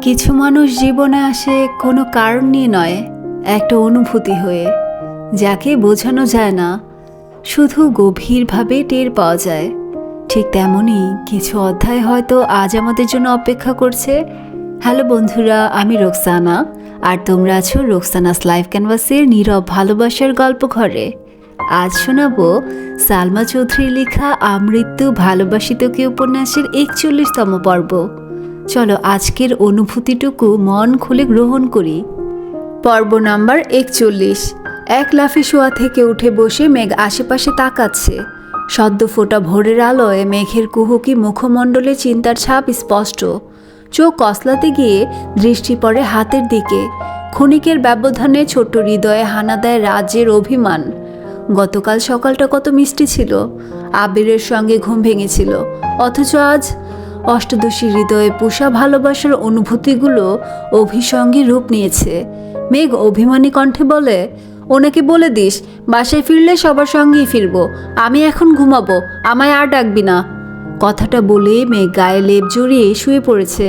কিছু মানুষ জীবনে আসে কোনো কারণ নিয়ে নয়, একটা অনুভূতি হয়ে, যাকে বোঝানো যায় না, শুধু গভীরভাবে টের পাওয়া যায়। ঠিক তেমনই কিছু অধ্যায় হয়তো আজ আমাদের জন্য অপেক্ষা করছে। হ্যালো বন্ধুরা, আমি রোকসানা, আর তোমরা আছো রোকসানাস লাইফ ক্যানভাসের নীরব ভালোবাসার গল্প ঘরে। আজ শোনাবো সালমা চৌধুরীর লেখা আমৃত্যু ভালোবাসিতকে উপন্যাসের 41তম পর্ব। চলো আজকের অনুভূতিটুকু মন খুলে গ্রহণ করি। পর্ব নাম্বার 41। এক লাফে শোয়া থেকে উঠে বসে মেঘ আশেপাশে তাকাচ্ছে। সদ্য ফোটা ভোরের আলোয় মেঘের কুহুকি মুখমণ্ডলে চিন্তার ছাপ স্পষ্ট। চোখ কসলাতে গিয়ে দৃষ্টি পড়ে হাতের দিকে। ক্ষণিকের ব্যবধানে ছোট্ট হৃদয়ে হানা দেয় রাজ্যের অভিমান। গতকাল সকালটা কত মিষ্টি ছিল, আবিরের সঙ্গে ঘুম ভেঙেছিল, অথচ আজ অষ্টদশী হৃদয়ে পোষা ভালোবাসার অনুভূতিগুলো অভিসঙ্গে রূপ নিয়েছে। মেঘ অভিমানী কণ্ঠে বলে, ওনাকে বলে দিস বাসায় ফিরলে সবার সঙ্গেই ফিরবো, আমি এখন ঘুমাবো, আমায় আর ডাকবি না। কথাটা বলে মেঘ গায়ে লেপ জড়িয়ে শুয়ে পড়েছে।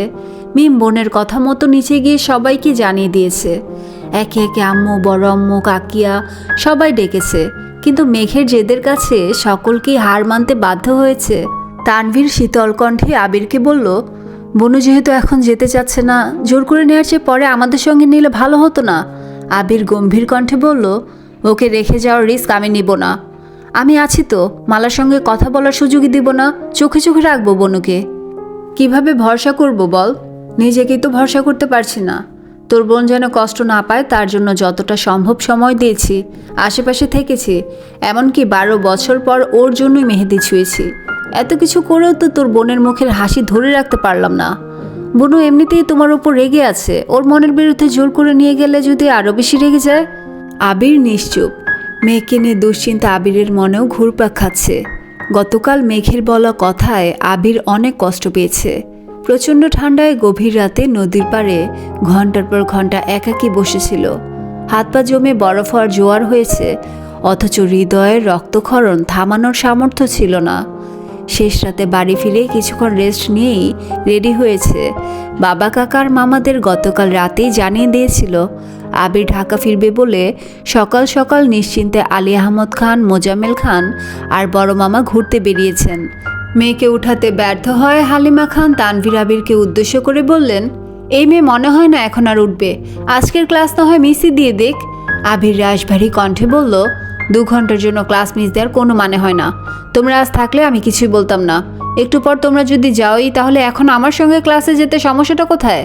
মিম বোনের কথা মতো নিচে গিয়ে সবাইকে জানিয়ে দিয়েছে। একে একে আম্মু, বড় আম্মু, কাকিয়া সবাই ডেকেছে, কিন্তু মেঘের জেদের কাছে সকলকেই হার মানতে বাধ্য হয়েছে। তানভীর শীতল কণ্ঠে আবিরকে বলল, বনু যেহেতু এখন যেতে চাচ্ছে না, জোর করে নেওয়ার চেয়ে পরে আমাদের সঙ্গে নিলে ভালো হতো না? আবির গম্ভীর কণ্ঠে বলল, ওকে রেখে যাওয়ার রিস্ক আমি নিব না। আমি আছি তো, মালার সঙ্গে কথা বলার সুযোগই দিব না, চোখে চোখে রাখবো বনুকে। কিভাবে ভরসা করব বল? নিজেকেই তো ভরসা করতে পারছি না। তোর বোন যেন কষ্ট না পায় তার জন্য যতটা সম্ভব সময় দিয়েছি, আশেপাশে থেকেছি, এমনকি 12 বছর পর ওর জন্যই মেহেদি ছুঁয়েছি। এত কিছু করেও তো তোর বোনের মুখের হাসি ধরে রাখতে পারলাম না। বোনও এমনিতেই তোমার ওপর রেগে আছে, ওর মনের বিরুদ্ধে জোর করে নিয়ে গেলে যদি আরও বেশি রেগে যায়। আবির নিশ্চুপ। মেঘকে নিয়ে দুশ্চিন্তা আবিরের মনেও ঘুরপাক খাচ্ছে। গতকাল মেঘের বলা কথায় আবির অনেক কষ্ট পেয়েছে। প্রচণ্ড ঠান্ডায় গভীর রাতে নদীর পাড়ে ঘন্টার পর ঘন্টা একাকী বসেছিল। হাত পা জমে বরফ হওয়ার জোয়ার হয়েছে, অথচ হৃদয়ের রক্তক্ষরণ থামানোর সামর্থ্য ছিল না। শেষ রাতে বাড়ি ফিরে কিছুক্ষণ রেস্ট নিয়েই রেডি হয়েছে। বাবা কাকার মামাদের গতকাল রাতেই জানিয়ে দিয়েছিল আবির ঢাকা ফিরবে বলে। সকাল সকাল নিশ্চিন্তে আলী আহমদ খান, মোজাম্মেল খান আর বড় মামা ঘুরতে বেরিয়েছেন। মেয়েকে উঠাতে ব্যর্থ হয় হালিমা খান তানভীর আবিরকে উদ্দেশ্য করে বললেন, এই মেয়ে মনে হয় না এখন আর উঠবে, আজকের ক্লাস না হয় মিসই দিয়ে দেখ। আবির রাশভারী কণ্ঠে বলল, 2 ঘন্টার জন্য ক্লাস মিস দেওয়ার কোনো মানে হয় না। তোমরা আজ থাকলে আমি কিছুই বলতাম না, একটু পর তোমরা যদি যাওই তাহলে এখন আমার সঙ্গে ক্লাসে যেতে সমস্যাটা কোথায়?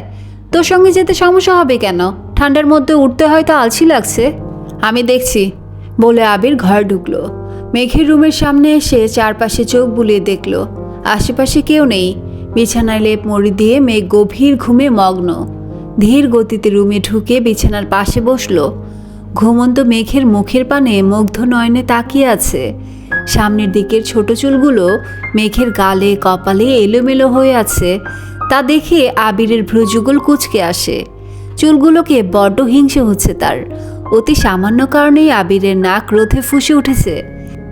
তোর সঙ্গে যেতে সমস্যা হবে কেন? ঠান্ডার মধ্যে উঠতে হয়তো আলসি লাগছে, আমি দেখছি বলে আবির ঘর ঢুকলো। মেঘের রুমের সামনে এসে চারপাশে চোখ বুলিয়ে দেখল, আশেপাশে কেউ নেই। বিছানায় লেপ মুড়ি দিয়ে মেঘ গভীর ঘুমে মগ্ন। ধীর গতিতে রুমে ঢুকে বিছানার পাশে বসলো। ঘুমন্ত মেঘের মুখের পানে মুগ্ধ নয়নে তাকিয়ে আছে। সামনের দিকের ছোট চুলগুলো মেঘের গালে কপালে এলোমেলো হয়ে আছে। তা দেখে আবিরের ভ্রুযুগল কুঁচকে আসে। চুলগুলোকে বড্ড হিংসে হচ্ছে তার। অতি সামান্য কারণেই আবিরের নাক রোধে ফুঁসে উঠেছে।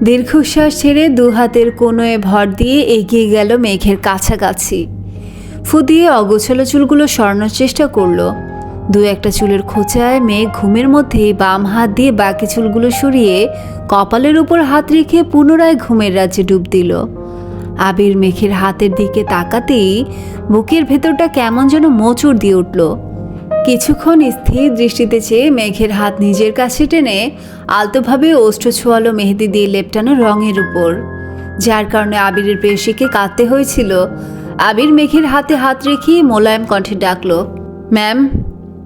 দীর্ঘশ্বাস ছেড়ে 2 হাতের কোণে ভর দিয়ে এগিয়ে গেল মেঘের কাছাকাছি। ফু দিয়ে অগোছালো চুলগুলো সরানোর চেষ্টা করলো। 2-1টা চুলের খোঁচায় মেঘ ঘুমের মধ্যে বাম হাত দিয়ে বাকি চুলগুলো সরিয়ে কপালের উপর হাত রেখে পুনরায় ঘুমের রাজ্যে ডুব দিল। আবির মেঘের হাতের দিকে তাকাতেই বুকের ভেতরটা কেমন যেন মোচড় দিয়ে উঠল। কিছুক্ষণ স্থির দৃষ্টিতে চেয়ে মেঘের হাত নিজের কাছে টেনে আলতোভাবে ওষ্ঠ ছোঁয়ালো মেহেদি দিয়ে লেপটানো রঙের উপর, যার কারণে আবিরের পেশিকে কাঁদতে হয়েছিল। আবির মেঘের হাতে হাত রেখে মোলায়েম কণ্ঠে ডাকলো, ম্যাম।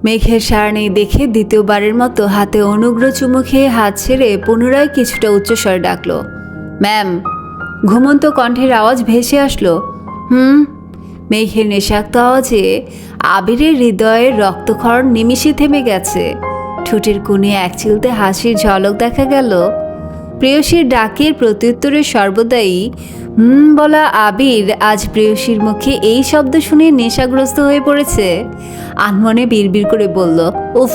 মেঘের সাড়া নেই দেখে দ্বিতীয়বারের মতো হাতে অনুগ্র চুমু খেয়ে হাত ছেড়ে পুনরায় কিছুটা উচ্চস্বরে ডাকলো, ম্যাম। ঘুমন্ত কণ্ঠের আওয়াজ ভেসে আসলো, মেঘের নেশাক্ত আওয়াজে আবিরের হৃদয়ের রক্তক্ষরণ নিমিষে থেমে গেছে। ঠোঁটের কোণে এক চিলতে হাসির ঝলক দেখা গেল। প্রেয়সীর ডাকের প্রত্যুত্তরে সর্বদাই বলা আবির আজ প্রেয়সীর মুখে এই শব্দ শুনে নেশাগ্রস্ত হয়ে পড়েছে। আনমনে বিড়বিড় করে বলল, উফ,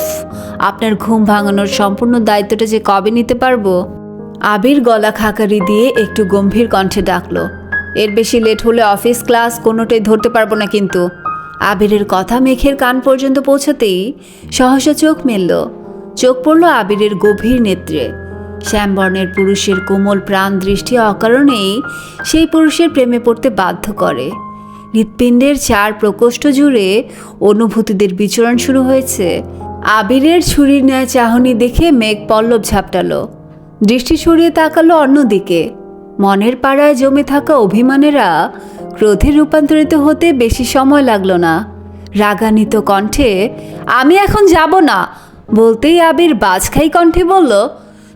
আপনার ঘুম ভাঙানোর সম্পূর্ণ দায়িত্বটা যে কবে নিতে পারবো? আবির গলা খাকারি দিয়ে একটু গম্ভীর কণ্ঠে ডাকলো, এর বেশি লেট হলে অফিস ক্লাস কোনোটাই ধরতে পারবো না কিন্তু। আবিরের কথা মেঘের কান পর্যন্ত পৌঁছাতেই সহসা চোখ মেলল। চোখ পড়ল আবিরের গভীর নেত্রে। শ্যামবর্ণের পুরুষের কোমল প্রাণ দৃষ্টি অকারণেই সেই পুরুষের প্রেমে পড়তে বাধ্য করে। হৃৎপিণ্ডের 4 প্রকোষ্ঠ জুড়ে অনুভূতিদের বিচরণ শুরু হয়েছে। আবিরের ছুরির ন্যায় চাহনি দেখে মেঘ পল্লব ঝাপটালো। দৃষ্টি সরিয়ে তাকালো অন্যদিকে। মনের পাড়ায় জমে থাকা অভিমানেরা ক্রোধে রূপান্তরিত হতে বেশি সময় লাগলো না। রাগান্বিত কণ্ঠে আমি এখন যাব না বলতেই আবির বাজখাই কণ্ঠে বলল,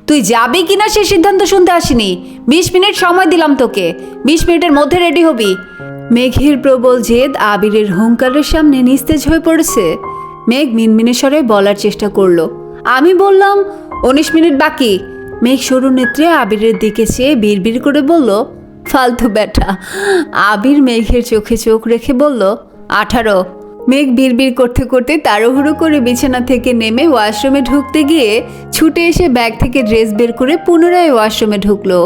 তুই যাবি কিনা সে সিদ্ধান্ত শুনতে আসিনি। 20 মিনিট সময় দিলাম তোকে, 20 মিনিটের মধ্যে রেডি হবি। মেঘের প্রবল জেদ আবিরের হুঙ্কারের সামনে নিস্তেজ হয়ে পড়েছে। মেঘ মিনমিনে স্বরে বলার চেষ্টা করলো, আমি বললাম 19 মিনিট বাকি। মেঘ সরু নেত্রে আবিরের দিকে চেয়ে বিড়বিড় করে বলল, ফালতু ব্যাটা। আবির মেঘের চোখে চোখ রেখে বলল, 18। মেঘ বিড়বিড় করতে করতে তাড়াহুড়ো করে বিছানা থেকে নেমে ওয়াশরুমে ঢুকতে গিয়ে ছুটে এসে ব্যাগ থেকে ড্রেস বের করে পুনরায় ওয়াশরুমে ঢুকলো।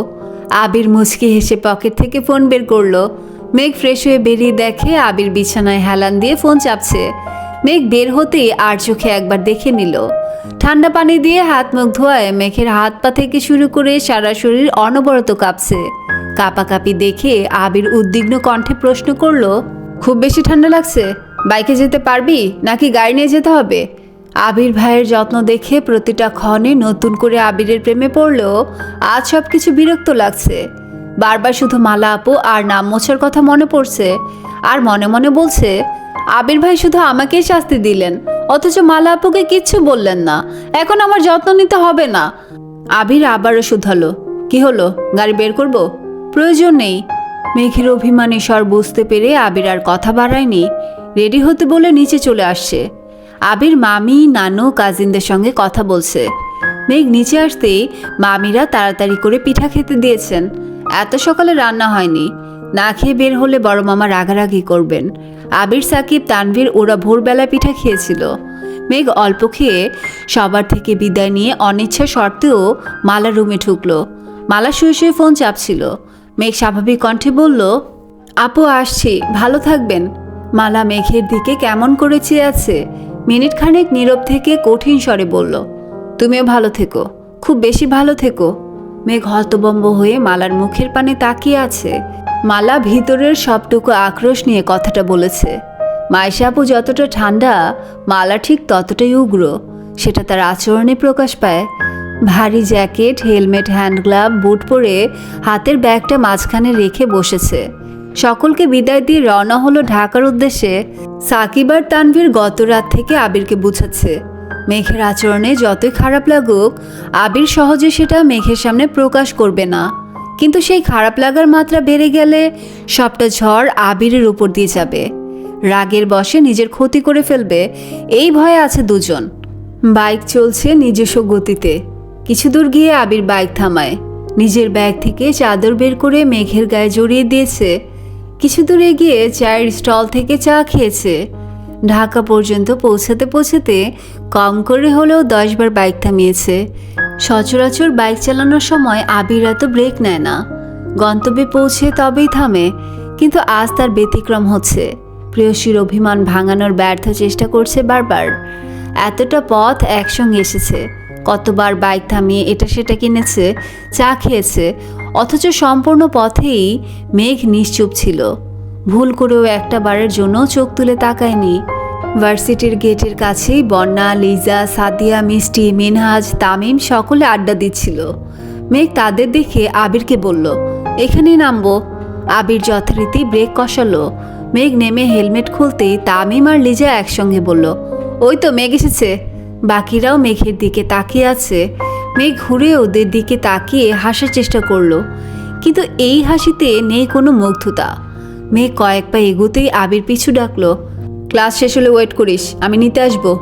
আবির মুচকি হেসে পকেট থেকে ফোন বের করলো। মেঘ ফ্রেশ হয়ে বেরিয়ে দেখে আবির বিছানায় হেলান দিয়ে ফোন চাপছে। মেঘ বের হতেই আর চোখে একবার দেখে নিল। ঠান্ডা পানি দিয়ে হাত মুখ ধোয়ায় মেঘের হাত পা থেকে শুরু করে সারা শরীর অনবরত কাঁপছে। কাঁপাকাঁপি দেখে আবির উদ্বিগ্ন কণ্ঠে প্রশ্ন করলো, খুব বেশি ঠান্ডা লাগছে? বাইকে যেতে পারবি নাকি গাড়ি নিয়ে যেতে হবে? আবির ভাইয়ের যত্ন দেখে প্রতিটা ক্ষণে নতুন করে আবিরের প্রেমে পড়লেও আজ সব কিছু বিরক্ত লাগছে। বারবার শুধু মালা আপু আর নাম মোছার কথা মনে পড়ছে। আর মনে মনে বলছে, আবির ভাই শুধু আমাকেই শাস্তি দিলেন, অথচ মালা আপুকে কিচ্ছু বললেন না। এখন আমার যত্ন নিতে হবে না। আবির আবারও শুধালো, কি হলো, গাড়ি বের করব? প্রয়োজন নেই। মেঘের অভিমানী স্বর বুঝতে পেরে আবির আর কথা বাড়ায়নি। রেডি হতে বলে নিচে চলে আসছে। আবির মামি, নানু, কাজিনদের সঙ্গে কথা বলছে। মেঘ নিচে আসতেই মামিরা তাড়াতাড়ি করে পিঠা খেতে দিয়েছেন। এত সকালে রান্না হয়নি। না খেয়ে বের হলে বড় মামা রাগারাগি করবেন। আবির, সাকিব, তানভীর ওরা ভোরবেলা পিঠা খেয়েছিল। মেঘ অল্প খেয়ে সবার থেকে বিদায় নিয়ে অনিচ্ছা সত্ত্বেও মালা রুমে ঢুকলো। মালা শুয়ে শুয়ে ফোন চাপছিল। মেঘ স্বাভাবিক কণ্ঠে বলল, আপু আসছি, ভালো থাকবেন। মালা মেঘের দিকে কেমন করে চেয়ে আছে। মিনিট খানেক নীরব থেকে কঠিন স্বরে বলল, তুমিও ভালো থেকো, খুব বেশি ভালো থেকো। মেঘ হতবম্ব হয়ে মালার মুখের পানে তাকিয়ে আছে। মালা ভিতরের সবটুকু আক্রোশ নিয়ে কথাটা বলেছে। মাইশা আপু যতটা ঠান্ডা, মালা ঠিক ততটাই উগ্র। সেটা তার আচরণে প্রকাশ পায়। ভারী জ্যাকেট, হেলমেট, হ্যান্ড গ্লাভ, বুট পরে হাতের ব্যাগটা মাঝখানে রেখে বসেছে। সকলকে বিদায় দিয়ে রওনা হলো ঢাকার উদ্দেশ্যে। সাকিব আর তানভীর গত রাত থেকে আবিরকে বুঝাচ্ছে, মেঘের আচরণে যতই খারাপ লাগুক আবির সহজে সেটা মেঘের সামনে প্রকাশ করবে না। কিন্তু সেই খারাপ লাগার মাত্রা বেড়ে গেলে সবটা ঝড় আবিরের উপর দিয়ে যাবে। রাগের বশে নিজের ক্ষতি করে ফেলবে, এই ভয়ে আছে দুজন। বাইক চলছে নিজস্ব গতিতে। কিছু দূর গিয়ে আবির বাইক থামায়। নিজের ব্যাগ থেকে চাদর বের করে মেঘের গায়ে জড়িয়ে দিয়েছে। কিছু দূরে গিয়ে চায়ের স্টল থেকে চা খেয়েছে। ঢাকা পর্যন্ত পৌঁছাতে পৌঁছাতে কম করে হলেও 10 বার বাইক থামিয়েছে। সচরাচর বাইক চালানোর সময় আবির এত ব্রেক নেয় না, গন্তব্যে পৌঁছে তবেই থামে। কিন্তু আজ তার ব্যতিক্রম হচ্ছে। প্রেয়সীর অভিমান ভাঙানোর ব্যর্থ চেষ্টা করছে বারবার। এতটা পথ একসঙ্গে এসেছে, কতবার বাইক থামিয়ে এটা সেটা কিনেছে, চা খেয়েছে, অথচ সম্পূর্ণ পথেই মেঘ নিশ্চুপ ছিল। ভুল করেও একটা বারের জন্য চোখ তুলে তাকায়নি। ভার্সিটির গেটের কাছেই বন্যা, লিজা, সাদিয়া, মিষ্টি, মিনহাজ, তামিম সকলে আড্ডা দিচ্ছিল। মেঘ তাদের দেখে আবিরকে বলল, এখানেই নামবো। আবির যথারীতি ব্রেক কষালো। মেঘ নেমে হেলমেট খুলতেই তামিম আর লিজা একসঙ্গে বলল, ওই তো মেঘ এসেছে। বাকিরাও মেঘের দিকে তাকিয়ে আছে। মেঘ ঘুরে ওদের দিকে তাকিয়ে হাসার চেষ্টা করলো, কিন্তু এই হাসিতে নেই কোনো মুগ্ধতা। মেঘ কয়েক পা এগোতেই আবির পিছু ডাকলো, ক্লাস শেষ হলে ওয়েট করিস, আমি নিতে আসবো।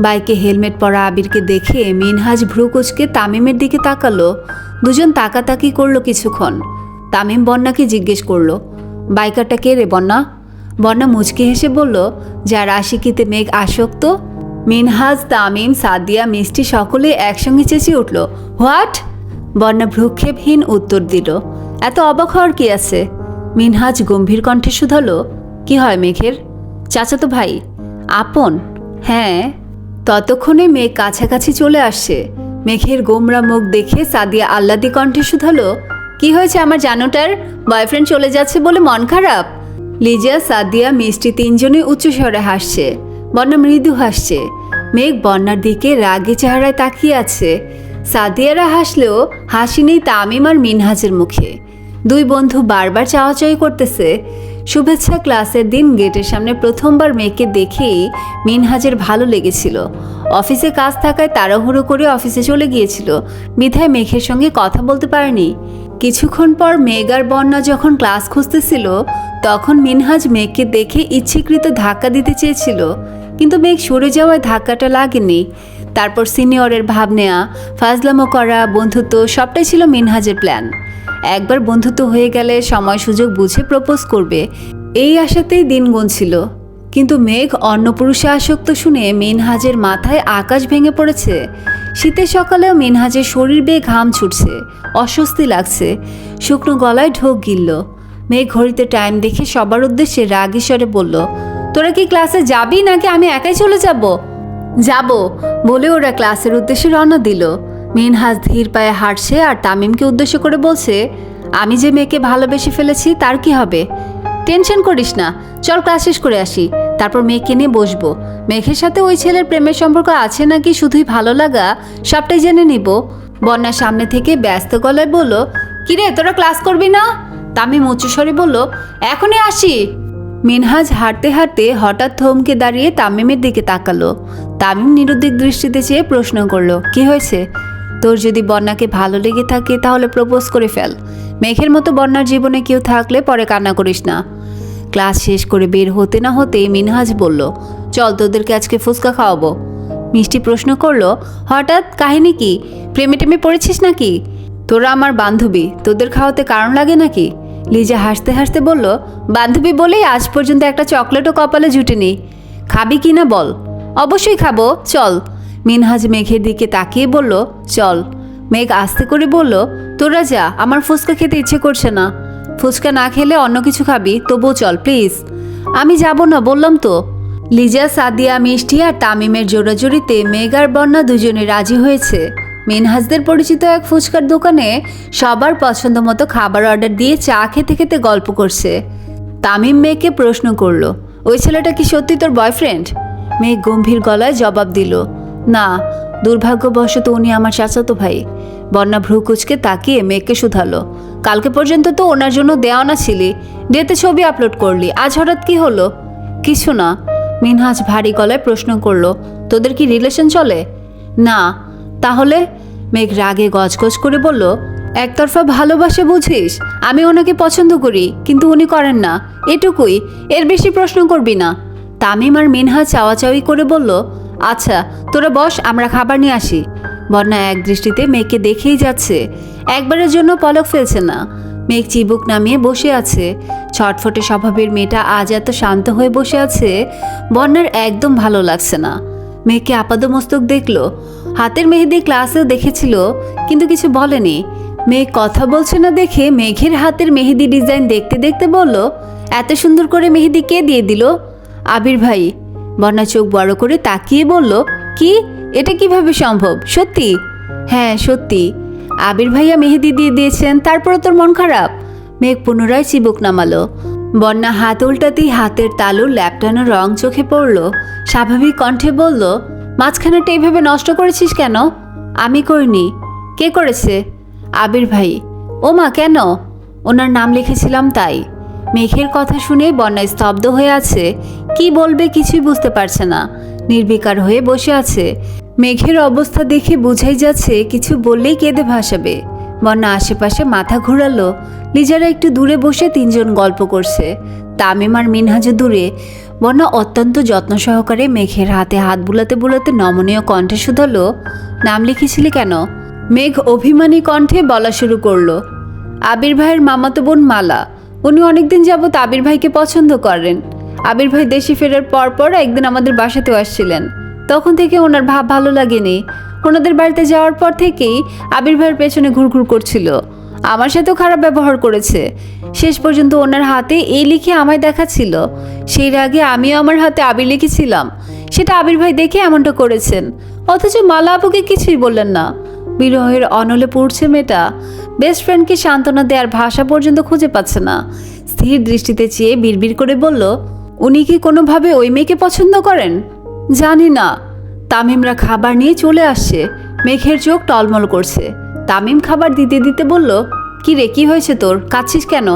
বাইকে হেলমেট পরা আবিরকে দেখে মিনহাজ ভ্রু কুঁচকে তামিমের দিকে তাকালো। দুজন তাকাতাকি করলো কিছুক্ষণ। তামিম বন্যাকে জিজ্ঞেস করলো, বাইকারটা কে রে বন্যা? বন্যা মুচকি হেসে বলল, যার আশিকিতে মেঘ আসক্ত। মিনহাজ, তামিম, সাদিয়া, মিষ্টি সকলে একসঙ্গে চেঁচিয়ে উঠল, হোয়াট? বন্যা ভ্রুক্ষেপহীন উত্তর দিল, এত অবাক হওয়ার কি আছে? মিনহাজ গম্ভীর কণ্ঠে শুধালো, কি হয় মেঘের? চাচাতো ভাই? আপন? হ্যাঁ। ততক্ষণে মেঘ কাছাকাছি চলে আসছে। মেঘের গোমরা মুখ দেখে সাদিয়া আহ্লাদি কণ্ঠে শুধালো, কি হয়েছে আমার জানুটার? বয়ফ্রেন্ড চলে যাচ্ছে বলে মন খারাপ? লিজা, সাদিয়া, মিষ্টি তিনজনে উচ্চস্বরে হাসছে। বন্যা মৃদু হাসছে। মেঘ বন্যার দিকে রাগে চেহারায় তাকিয়ে আছে। সাদিয়ারা হাসলেও হাসি নেই তামিম আর মিনহাজের মুখে। দুই বন্ধু বারবার চাওয়াচাওয়ি করতেছে। শুভেচ্ছা ক্লাসের দিন গেটের সামনে প্রথমবার মেঘকে দেখেই মিনহাজের ভালো লেগেছিল। অফিসে কাজ থাকায় তাড়াহুড়ো করে অফিসে চলে গিয়েছিল, বিধায় মেঘের সঙ্গে কথা বলতে পারেনি। কিছুক্ষণ পর মেঘ আর বন্যা যখন ক্লাস খুঁজতেছিল, তখন মিনহাজ মেঘকে দেখে ইচ্ছেকৃত ধাক্কা দিতে চেয়েছিল, কিন্তু মেঘ সরে যাওয়ায় ধাক্কাটা লাগেনি। তারপর সিনিয়রের ভাব নেয়া, ফাজলামো করা, বন্ধুত্ব সবটাই ছিল মিনহাজের প্ল্যান। একবার বন্ধুত্ব হয়ে গেলে সময় সুযোগ বুঝে প্রপোজ করবে, এই আশাতেই দিন গুনছিল। কিন্তু মেঘ অন্য পুরুষে আসক্ত শুনে মিনহাজের মাথায় আকাশ ভেঙে পড়েছে। শীতের সকালেও মিনহাজের শরীর বেয়ে ঘাম ছুটছে, অস্বস্তি লাগছে, শুকনো গলায় ঢোক গিলল। মেঘ ঘড়িতে টাইম দেখে সবার উদ্দেশ্যে রাগী স্বরে বলল, তোরা কি ক্লাসে যাবি নাকি আমি একাই চলে যাব? যাব বলে ওরা ক্লাসের উদ্দেশ্যে রওনা দিল। মিনহাজ ধীর পায়ে হাঁটছে আর তামিমকে উদ্দেশ্য করে বলছে, আমি যে মেয়েকে ভালোবেসে ফেলেছি তার কি হবে? টেনশন করিস না, চল ক্লাস শেষ করে আসি, তারপর মেয়েকে নিয়ে বসবো। মেঘের সাথে ওই ছেলের প্রেমের সম্পর্ক আছে নাকি শুধুই ভালো লাগা, সবটাই জেনে নিব। বন্যার সামনে থেকে ব্যস্ত গলায় বলল, কিরে তোরা ক্লাস করবি না? তামিম উচ্চস্বরে বলল, এখনই আসি। মিনহাজ হাঁটতে হাঁটতে হঠাৎ থমকে দাঁড়িয়ে তামিমের দিকে তাকালো। তামিম নিরুদ্দিক দৃষ্টিতে চেয়ে প্রশ্ন করলো, কি হয়েছে? তোর যদি বন্যাকে ভালো লেগে থাকে তাহলে প্রপোজ করে ফেল। মেঘের মতো বন্যার জীবনে কেউ থাকলে পরে কান্না করিস না। ক্লাস শেষ করে বের হতে না হতেই মিনহাজ বলল, চল তোদেরকে আজকে ফুচকা খাওয়াবো। মিষ্টি প্রশ্ন করলো, হঠাৎ কাহিনী কি? প্রেমে টেমে পড়েছিস নাকি? তোরা আমার বান্ধবী, তোদের খাওয়াতে কারণ লাগে নাকি? লিজা হাসতে হাসতে বলল, বান্ধবী বলেই আজ পর্যন্ত একটা চকলেটও কপালে জুটেনি। খাবি কি না বল? অবশ্যই খাবো, চল। মিনহাজ মেঘের দিকে তাকিয়ে বলল, চল। মেঘ আস্তে করে বলল, তোরা যা, আমার ফুচকা খেতে ইচ্ছে করছে না। ফুচকা না খেলে অন্য কিছু খাবি, তবুও চল প্লিজ। আমি যাব না বললাম তো। লিজা, সাদিয়া, মিষ্টি আর তামিমের জোড়াজুড়িতে মেঘ আর বন্যা দুজনে রাজি হয়েছে। মিনহাজদের পরিচিত এক ফুচকার দোকানে সবার পছন্দ মতো খাবার অর্ডার দিয়ে চা খেতে খেতে গল্প করছে। তামিম মেঘকে প্রশ্ন করলো, ওই ছেলেটা কি সত্যি তোর বয়ফ্রেন্ড? মেঘ গম্ভীর গলায় জবাব দিল, না, দুর্ভাগ্যবশত উনি আমার চাচাতো ভাই। বন্যা ভ্রু কুচকে তাকিয়ে মেঘকে শুধালো, কালকে পর্যন্ত তো ওনার জন্য দেওয়ানা ছিলি, ডেতে ছবি আপলোড করলি, আজ হঠাৎ কি হলো? কিছু না। মিনহাজ ভারী গলায় প্রশ্ন করলো, তোদের কি রিলেশন চলে? না। তাহলে? মেঘ রাগে গজগজ করে বলল, একতরফা ভালোবাসা বুঝিস? আমি ওনাকে পছন্দ করি, কিন্তু উনি করেন না, এটুকুই, এর বেশি প্রশ্ন করবি না। তামিম আর মিনহাজ চাওয়াচাওয়ি করে বলল, আচ্ছা তোরা বস, আমরা খাবার নিয়ে আসি। বন্যা এক দৃষ্টিতে মেঘকে দেখেই যাচ্ছে, একবারের জন্য পলক ফেলছে না। মেঘ চিবুক নামিয়ে বসে আছে। ছটফটে স্বভাবের মেয়েটা আজ এত শান্ত হয়ে বসে আছে, বন্যার একদম ভালো লাগছে না। মেঘকে আপাদমস্তক দেখলো, হাতের মেহেদি ক্লাসেও দেখেছিল, কিন্তু কিছু বলেনি। মেঘ কথা বলছে না দেখে মেঘের হাতের মেহেদি ডিজাইন দেখতে দেখতে বলল, এত সুন্দর করে মেহেদি কে দিয়ে দিল? আবির ভাই। বন্যা চোখ বড় করে তাকিয়ে বলল, কি? এটা কিভাবে সম্ভব? সত্যি? হ্যাঁ সত্যি, আবির ভাইয়া মেহেদি দিয়ে দিয়েছেন, তারপরও তোর মন খারাপ? মেঘ পুনরায় চিবুক নামালো। বন্যা হাত উল্টাতেই হাতের তালুর ল্যাপটানো রং চোখে পড়ল। স্বাভাবিক কণ্ঠে বলল, মাঝখানেটা এইভাবে নষ্ট করেছিস কেন? আমি করিনি। কে করেছে? আবির ভাই। ও মা, কেন? ওনার নাম লিখেছিলাম তাই। মেঘের কথা শুনে বন্যা স্তব্ধ হয়ে আছে, কি বলবে কিছুই বুঝতে পারছে না, নির্বিকার হয়ে বসে আছে। মেঘের অবস্থা দেখে বোঝাই যাচ্ছে কিছু বললেই কেঁদে ভাসাবে। বন্যা আশেপাশে মাথা ঘোরালো। লিজারা একটু দূরে বসে তিনজন গল্প করছে, তামিম আর মিনহাজও দূরে। বন্যা অত্যন্ত যত্ন সহকারে মেঘের হাতে হাত বুলাতে বুলাতে নমনীয় কণ্ঠে শুধালো, নাম লিখেছিলি কেন? মেঘ অভিমানী কণ্ঠে বলা শুরু করলো, আবির ভাইয়ের মামাতো বোন মালা, উনি অনেকদিন যাবৎ আবির ভাইকে পছন্দ করেন। আবির ভাই দেশে ফেরার পর একদিন আমাদের বাসাতেও আসছিলেন, তখন থেকে ওনার ভাব ভালো লাগেনি। ওনাদের বাড়িতে যাওয়ার পর থেকেই আবির ভাইয়ের পেছনে ঘুরঘুর করছিল। আমার সাথেও খারাপ ব্যবহার করেছে। শেষ পর্যন্ত ওনার হাতে এই লিখে আমায় দেখাচ্ছিল। সেই আগে আমিও আমার হাতে আবির লিখেছিলাম, সেটা আবির ভাই দেখে এমনটা করেছেন। অথচ মালা আপুকে কিছুই বললেন না। বিরহের অনলে পড়ছে মেয়েটা। বেস্ট ফ্রেন্ডকে সান্ত্বনা দেওয়ার ভাষা পর্যন্ত খুঁজে পাচ্ছে না। স্থির দৃষ্টিতে চেয়ে বিড়বিড় করে বলল, উনি কি কোনোভাবে ওই মেয়েকে পছন্দ করেন? জানি না। তামিমরা খাবার নিয়ে চলে আসছে। মেঘের চোখ টলমল করছে। তামিম খাবার দিতে দিতে বলল, কি রে, কি হয়েছে তোর, কাঁদছিস কেন?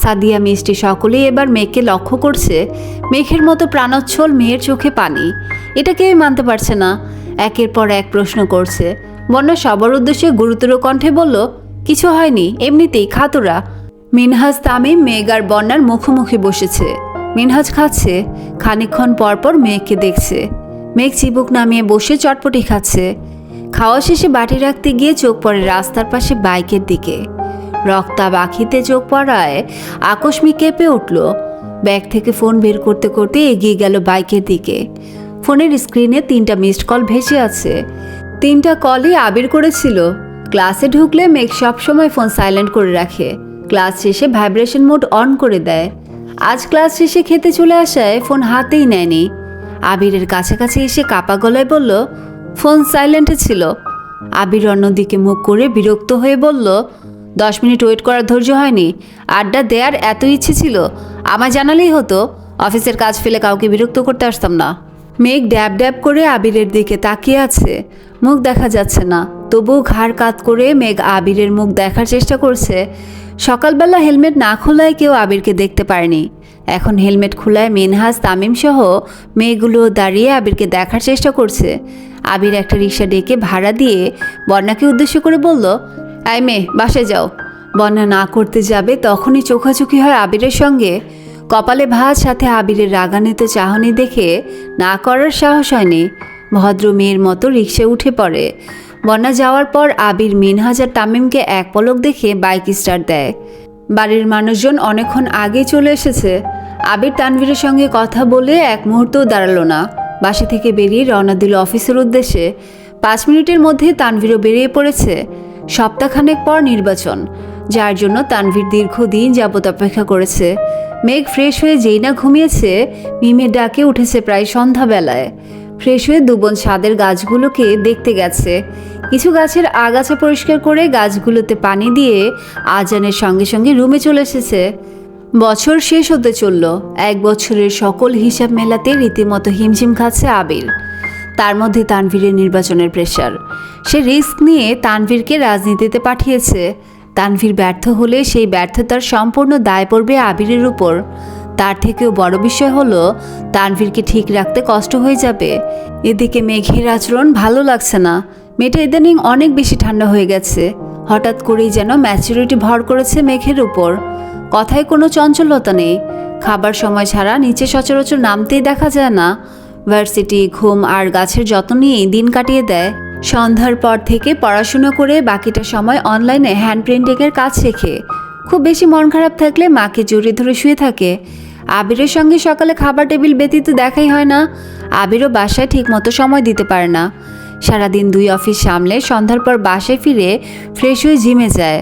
সাদিয়া মিষ্টি সকলেই এবার মেঘকে লক্ষ্য করছে। মেঘের মতো প্রাণোচ্ছল মেয়ের চোখে পানি। এটা কেউই মানতে পারছে না। একের পর এক প্রশ্ন করছে। বন্যা সবার উদ্দেশ্যে গুরুতর কণ্ঠে বলল, কিছু হয়নি, এমনিতেই খাতোরা। মিনহাজ, তামিম, মেঘ আর বন্যার মুখোমুখি বসেছে। মিনহাজ খাচ্ছে। খানিকক্ষণ পরপর মেঘকে দেখছে। মেঘ চিবুক নামিয়ে বসে চটপটি খাচ্ছে। খাওয়া শেষে বাটি রাখতে গিয়ে চোখ পড়ে রাস্তার পাশে বাইকের দিকে। রক্তাভ আখিতে চোখ পড়ায় আকস্মিক কেঁপে উঠল। ব্যাগ থেকে ফোন বের করতে করতে এগিয়ে গেল বাইকের দিকে। ফোনের স্ক্রিনে 3টা মিসড কল ভেসে আছে। 3টা কলই আবির করেছিল। ক্লাসে ঢুকলে মেঘ সবসময় ফোন সাইলেন্ট করে রাখে। ক্লাস শেষে ভাইব্রেশন মোড অন করে দেয়। আজ ক্লাস শেষে খেতে চলে আসায় ফোন হাতেই নেয়নি। আবিরের কাছাকাছি এসে কাপা গলায় বলল, ফোন সাইলেন্টে ছিল। আবির অন্যদিকে মুখ করে বিরক্ত হয়ে বলল, 10 মিনিট ওয়েট করার ধৈর্য হয়নি? আড্ডা দেওয়ার এত ইচ্ছে ছিল, আমায় জানালেই হতো। অফিসের কাজ ফেলে কাউকে বিরক্ত করতে আসতাম না। মেঘ ড্যাব ড্যাব করে আবিরের দিকে তাকিয়ে আছে। মুখ দেখা যাচ্ছে না, তবুও ঘাড় কাত করে মেঘ আবিরের মুখ দেখার চেষ্টা করছে। সকালবেলা হেলমেট না খোলায় কেউ আবিরকে দেখতে পারেনি। এখন হেলমেট খোলায় মিনহাজ, তামিম সহ মেয়েগুলো দাঁড়িয়ে আবিরকে দেখার চেষ্টা করছে। আবির একটা রিক্সা ডেকে ভাড়া দিয়ে বন্যাকে উদ্দেশ্য করে বলল, এই মেয়ে, বাসায় যাও। বন্যা না করতে যাবে তখনই চোখাচোখি হয় আবিরের সঙ্গে। কপালে ভাঁজ, সাথে আবিরের রাগান্বিত চাহনি দেখে না করার সাহস হয়নি। ভদ্র মেয়ের মতো রিক্সায় উঠে পড়ে। বন্যা যাওয়ার পর আবির মিনহাজ আর তামিমকে এক পলক দেখে বাইক স্টার্ট দেয়। বাড়ির মানুষজন অনেকক্ষণ আগে চলে এসেছে। আবির তানভীরের সঙ্গে কথা বলে এক মুহূর্তও দাঁড়ালো না। বাসা থেকে বেরিয়ে রওনা দিল অফিসের উদ্দেশ্যে। 5 মিনিটের মধ্যে তানভীরও বেরিয়ে পড়েছে। সপ্তাহখানেক পর নির্বাচন, যার জন্য তানভীর দীর্ঘদিন যাবত অপেক্ষা করেছে। মেঘ ফ্রেশ হয়ে যেই না ঘুমিয়েছে, মিমের ডাকে উঠেছে প্রায় সন্ধ্যাবেলায়। ফ্রেশ হয়ে দুবন ছাদের গাছগুলোকে দেখতে গেছে। কিছু গাছের আগাছা পরিষ্কার করে গাছগুলোতে পানি দিয়ে আজানের সঙ্গে সঙ্গে রুমে চলে এসেছে। বছর শেষ হতে চলল। 1 বছরের সকল হিসাব মেলাতে রীতিমতো হিমঝিম খাচ্ছে আবির। তার মধ্যে তানভীরের নির্বাচনের প্রেশার। সে রিস্ক নিয়ে তানভীরকে রাজনীতিতে পাঠিয়েছে। তানভীর ব্যর্থ হলে সেই ব্যর্থতার সম্পূর্ণ দায় পড়বে আবিরের উপর। তার থেকেও বড় বিষয় হলো, তানভীরকে ঠিক রাখতে কষ্ট হয়ে যাবে। এদিকে মেঘের আচরণ ভালো লাগছে না। মেয়েটা ইদানিং অনেক বেশি ঠান্ডা হয়ে গেছে। হঠাৎ করেই যেন ম্যাচুরিটি ভর করেছে মেঘের উপর। কথায় কোনো চঞ্চলতা নেই। খাবার সময় ছাড়া নিচে সচরাচর নামতেই দেখা যায় না। ভার্সিটি, ঘুম আর গাছের যত্ন নিয়েই দিন কাটিয়ে দেয়। সন্ধ্যার পর থেকে পড়াশোনা করে বাকিটা সময় অনলাইনে হ্যান্ড প্রিন্টিংয়ের কাজ শেখে। খুব বেশি মন খারাপ থাকলে মাকে জড়িয়ে ধরে শুয়ে থাকে। আবিরের সঙ্গে সকালে খাবার টেবিল ব্যতীত দেখাই হয় না। আবিরও বাসায় ঠিকমতো সময় দিতে পারে না। সারাদিন 2 অফিস সামলে সন্ধ্যার পর বাসায় ফিরে ফ্রেশ হয়ে জিমে যায়।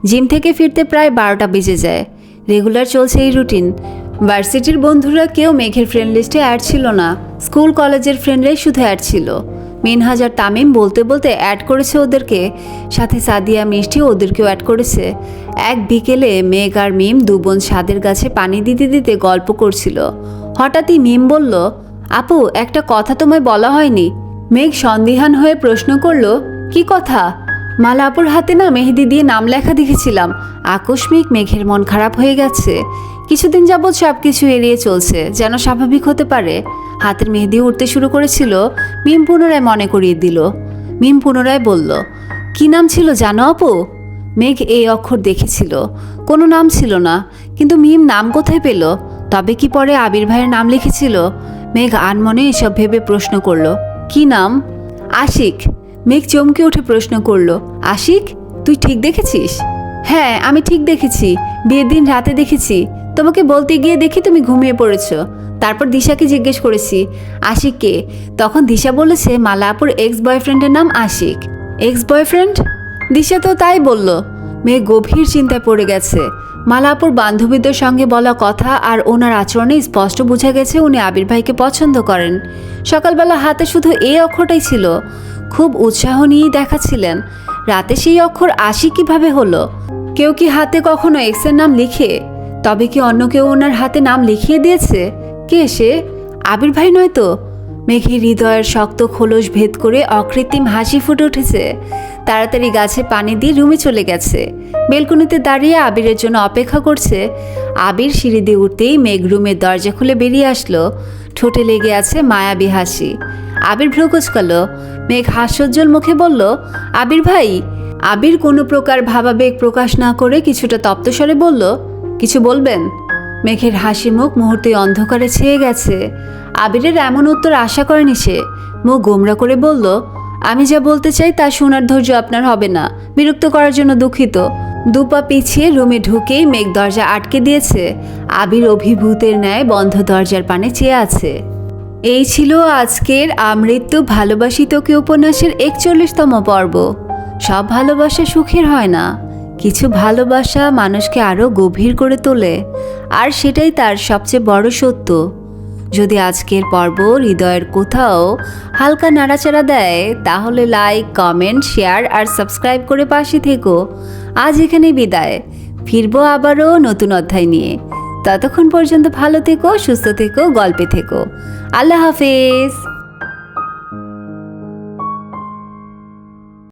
জিম থেকে ফিরতে প্রায় 12টা বেজে যায়। রেগুলার চলছে এই রুটিন। ভার্সিটির বন্ধুরা কেউ মেঘের ফ্রেন্ড লিস্টে অ্যাড ছিল না। স্কুল কলেজের ফ্রেন্ডরাই শুধু অ্যাড ছিল। মিনহাজ আর তামিম বলতে বলতে অ্যাড করেছে ওদেরকে, সাথে সাদিয়া মিষ্টি ওদেরকেও অ্যাড করেছে। এক বিকেলে মেঘ আর মিম 2 বোন ছাদের গাছে পানি দিতে দিতে গল্প করছিল। হঠাৎই মিম বলল, আপু, একটা কথা তোমায় বলা হয়নি। মেঘ সন্দিহান হয়ে প্রশ্ন করল, কি কথা? মালা আপুর হাতে না মেহেদি দিয়ে নাম লেখা দেখেছিলাম। আকস্মিক মেঘের মন খারাপ হয়ে গেছে। কিছুদিন যাবৎ সব কিছু এড়িয়ে চলছে, যেন স্বাভাবিক হতে পারে। হাতের মেহেদি উঠতে শুরু করেছিল। মিম পুনরায় মনে করিয়ে দিল। মিম পুনরায় বলল, কি নাম ছিল জানো আপু? মেঘ এই অক্ষর দেখেছিল, কোনো নাম ছিল না। কিন্তু মিম নাম কোথায় পেল? তবে কি পরে আবির ভাইয়ের নাম লিখেছিল? মেঘ আনমনে এসব ভেবে প্রশ্ন করল, কি নাম? আশিক। মেঘ চমকে উঠে প্রশ্ন করল, আশিক? তুই ঠিক দেখেছিস? হ্যাঁ, আমি ঠিক দেখেছি। বিয়ের দিন রাতে দেখেছি। তোমাকে বলতে গিয়ে দেখি তুমি ঘুমিয়ে পড়েছ। তারপর দিশাকে জিজ্ঞেস করেছি, আশিক কে? তখন দিশা বলেছে মালা আপুর এক্স বয়ফ্রেন্ডের নাম আশিক। Ex boyfriend? দিশা তো তাই বলল। মেয়ে গভীর চিন্তায় পড়ে গেছে। মালাপুর বান্ধবীদের সঙ্গে বলা কথা আর ওনার আচরণে স্পষ্ট বোঝা গেছে উনি আবির ভাইকে পছন্দ করেন। সকালবেলা হাতে শুধু এই অক্ষরটাই ছিল, খুব উৎসাহ নিয়েই দেখাচ্ছিলেন। রাতে সেই অক্ষর ৮০ কিভাবে হলো? কেউ কি হাতে কখনো এক্সের নাম লিখে? তবে কি অন্য কেউ ওনার হাতে নাম লিখিয়ে দিয়েছে? কে সে? আবির ভাই নয় তো? মেঘের হৃদয়ের শক্ত খোলস ভেদ করে অকৃত্রিম হাসি ফুটে উঠেছে। তাড়াতাড়ি গাছে পানি দিয়ে রুমে চলে গেছে। বেলকনিতে দাঁড়িয়ে আবিরের জন্য অপেক্ষা করছে। আবির সিঁড়ি দিয়ে উঠতেই মেঘ রুমের দরজা খুলে বেরিয়ে আসলো। ঠোঁটে লেগে আছে মায়াবী হাসি। আবির ভ্রু কুঁচকাল। মেঘ হাস্যোজ্জ্বল মুখে বলল, আবির ভাই। আবির কোনো প্রকার ভাবাবেগ প্রকাশ না করে কিছুটা তপ্তস্বরে বলল, কিছু বলবেন? মেঘের হাসি মুখ মুহূর্তে অন্ধকারে ছেয়ে গেছে। আবিরের এমন উত্তর আশা করেনি সে। মুখ গোমরা করে বলল, আমি যা বলতে চাই তা শোনার ধৈর্য আপনার হবে না। বিরক্ত করার জন্য দুঃখিত। দুপা পিছিয়ে রুমে ঢুকেই মেঘ দরজা আটকে দিয়েছে। আবির অভিভূতের ন্যায় বন্ধ দরজার পানে চেয়ে আছে। এই ছিল আজকের আমৃত্যু ভালোবাসি তোকে উপন্যাসের ৪১তম পর্ব। সব ভালোবাসা সুখের হয় না। কিছু ভালোবাসা মানুষকে আরও গভীর করে তোলে, আর সেটাই তার সবচেয়ে বড় সত্য। যদি আজকের পর্ব হৃদয়ের কোথাও হালকা নাড়াচাড়া দেয়, তাহলে লাইক, কমেন্ট, শেয়ার আর সাবস্ক্রাইব করে পাশে থেকো। আজ এখানে বিদায়। ফিরবো আবারও নতুন অধ্যায় নিয়ে। ততক্ষণ পর্যন্ত ভালো থেকো, সুস্থ থেকো, গল্পে থেকো। আল্লাহ হাফেজ।